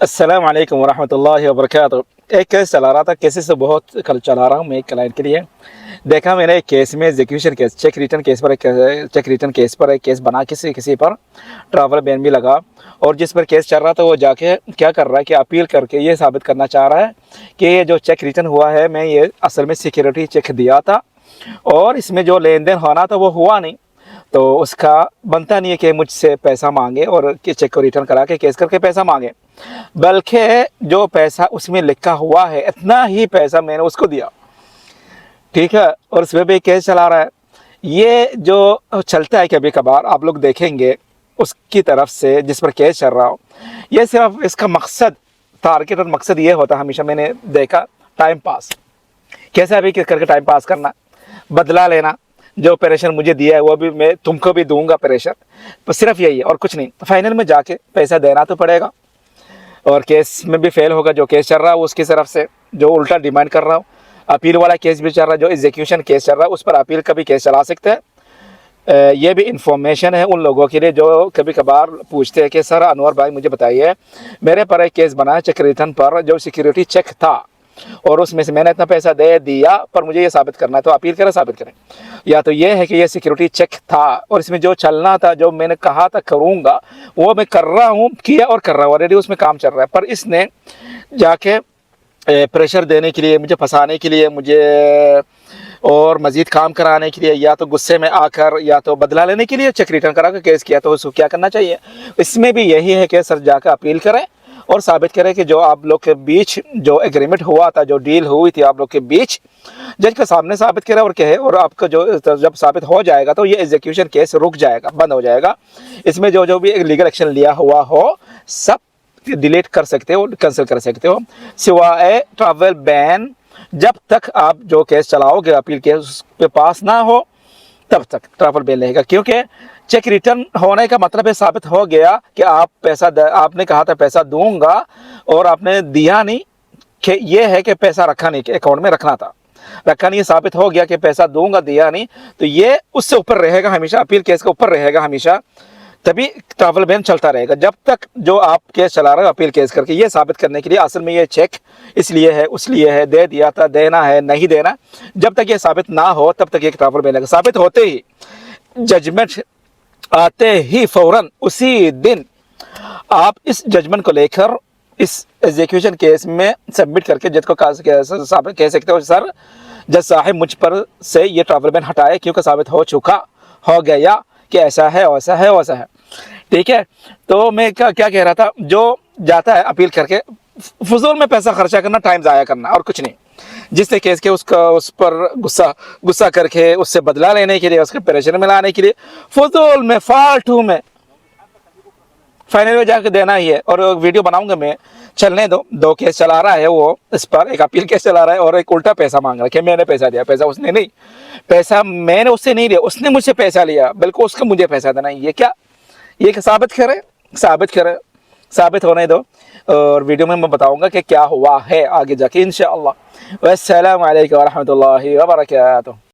अस्सलाम वालेकुम वरहमतुल्लाहि वबरकातुहू। एक केस चला रहा था, केसेस से बहुत कल चला रहा हूँ मैं एक क्लाइंट के लिए। देखा मैंने एक केस में execution case, check return case पर एक केस बना, किसी किसी पर ट्रैवल बैन भी लगा। और जिस पर केस चल रहा था वो जाके क्या कर रहा है कि अपील करके ये साबित करना चाह रहा है कि ये जो चेक रिटर्न हुआ है, मैं ये असल में सिक्योरिटी चेक दिया था और इसमें जो लेन देन होना था वो हुआ नहीं। तो उसका बनता नहीं है कि मुझसे पैसा मांगे और कि चेक को रिटर्न करा के केस करके पैसा मांगे, बल्कि जो पैसा उसमें लिखा हुआ है इतना ही पैसा मैंने उसको दिया। ठीक है, और उसमें भी केस चला रहा है। ये जो चलता है कभी कभार, आप लोग देखेंगे उसकी तरफ से जिस पर केस चल रहा हो, ये सिर्फ इसका मकसद, टारगेट और मकसद ये होता है हमेशा मैंने देखा, टाइम पास। कैसा भी करके टाइम पास करना, बदला लेना, जो प्रेशर मुझे दिया है वो भी मैं तुमको भी दूंगा प्रेशर, तो सिर्फ यही है और कुछ नहीं। फाइनल में जाके पैसा देना तो पड़ेगा और केस में भी फेल होगा। जो केस चल रहा है उसकी तरफ से जो उल्टा डिमांड कर रहा हूँ, अपील वाला केस भी चल रहा है, जो एग्जीक्यूशन केस चल रहा है उस पर अपील का भी केस चला सकते हैं। ये भी इंफॉर्मेशन है उन लोगों के लिए जो कभी कभार पूछते हैं कि सर अनवर भाई मुझे बताइए, मेरे पर एक केस बना है चेक रिटर्न पर, जो सिक्योरिटी चेक था और उसमें से मैंने इतना पैसा दे दिया, पर मुझे ये साबित करना है। तो अपील करें, साबित करें। या तो ये है कि ये सिक्योरिटी चेक था और इसमें जो चलना था, जो मैंने कहा था करूँगा वो मैं कर रहा हूँ, किया और कर रहा हूँ, ऑलरेडी उसमें काम चल रहा है, पर इसने जाके प्रेशर देने के लिए, मुझे फंसाने के लिए, मुझे और मज़ीद काम कराने के लिए, या तो गुस्से में आकर या तो बदला लेने के लिए चेक रिटर्न करा कर केस किया। तो उसको क्या करना चाहिए? इसमें भी यही है कि सर जाकर अपील करें और साबित करें कि जो आप लोग के बीच जो एग्रीमेंट हुआ था, जो डील हुई थी आप लोग के बीच, जज के सामने साबित करें और कहे। और आपका जो जब साबित हो जाएगा तो ये एग्जीक्यूशन केस रुक जाएगा, बंद हो जाएगा। इसमें जो जो भी लीगल एक्शन लिया हुआ हो सब डिलीट कर सकते हो, कैंसिल कर सकते हो, सिवाय ट्रैवल बैन। जब तक आप जो केस चलाओगे अपील केस उसके पास ना हो तब तक ट्रैवल बैन रहेगा, क्योंकि चेक रिटर्न होने का मतलब है साबित हो गया कि आप पैसा आपने कहा था पैसा दूंगा और आपने दिया नहीं, कि ये है कि पैसा रखा नहीं, कि अकाउंट में रखना था, रखा नहीं, साबित हो गया कि पैसा दूंगा दिया नहीं, तो ये उससे ऊपर रहेगा हमेशा, अपील केस के ऊपर रहेगा हमेशा। तभी ट्रैवल बैन चलता रहेगा जब तक जो आप केस चला रहे हो अपील केस करके, ये साबित करने के लिए असल में ये चेक इसलिए है उसलिए है, दे दिया था, देना है नहीं देना, जब तक ये साबित ना हो तब तक ये ट्रैवल बैन लगेगा। साबित होते ही, जजमेंट आते ही फौरन उसी दिन आप इस जजमेंट को लेकर इस एग्जीक्यूशन केस में सबमिट करके जज को कह सकते हो, सर जज साहब मुझ पर से ये ट्रैवल बैन हटाए, क्योंकि साबित हो चुका, हो गया कि ऐसा है वैसा है वैसा है। ठीक है, तो मैं क्या कह रहा था, जो जाता है अपील करके फजूल में पैसा खर्चा करना, टाइम ज़ाया करना और कुछ नहीं। जिसने केस के उसका उस पर गुस्सा करके उससे बदला लेने के लिए, उसके प्रेशर में लाने के लिए, फजूल में फालतू में फाइनल में जाकर देना ही है। और वीडियो बनाऊंगा मैं, चलने दो केस चला रहा है वो, इस पर एक अपील केस चला रहा है और एक उल्टा पैसा मांग रहा है कि मैंने पैसा दिया। पैसा उसने नहीं, पैसा मैंने उससे नहीं लिया, उसने मुझसे पैसा लिया, बल्कि उसको मुझे पैसा देना। ये क्या, ये साबित करे, साबित करे, साबित होने दो और वीडियो में मैं बताऊंगा कि क्या हुआ है आगे जाके इंशाअल्लाह। वस्सलामु अलैकुम वरहमतुल्लाहि वबरकातुहू।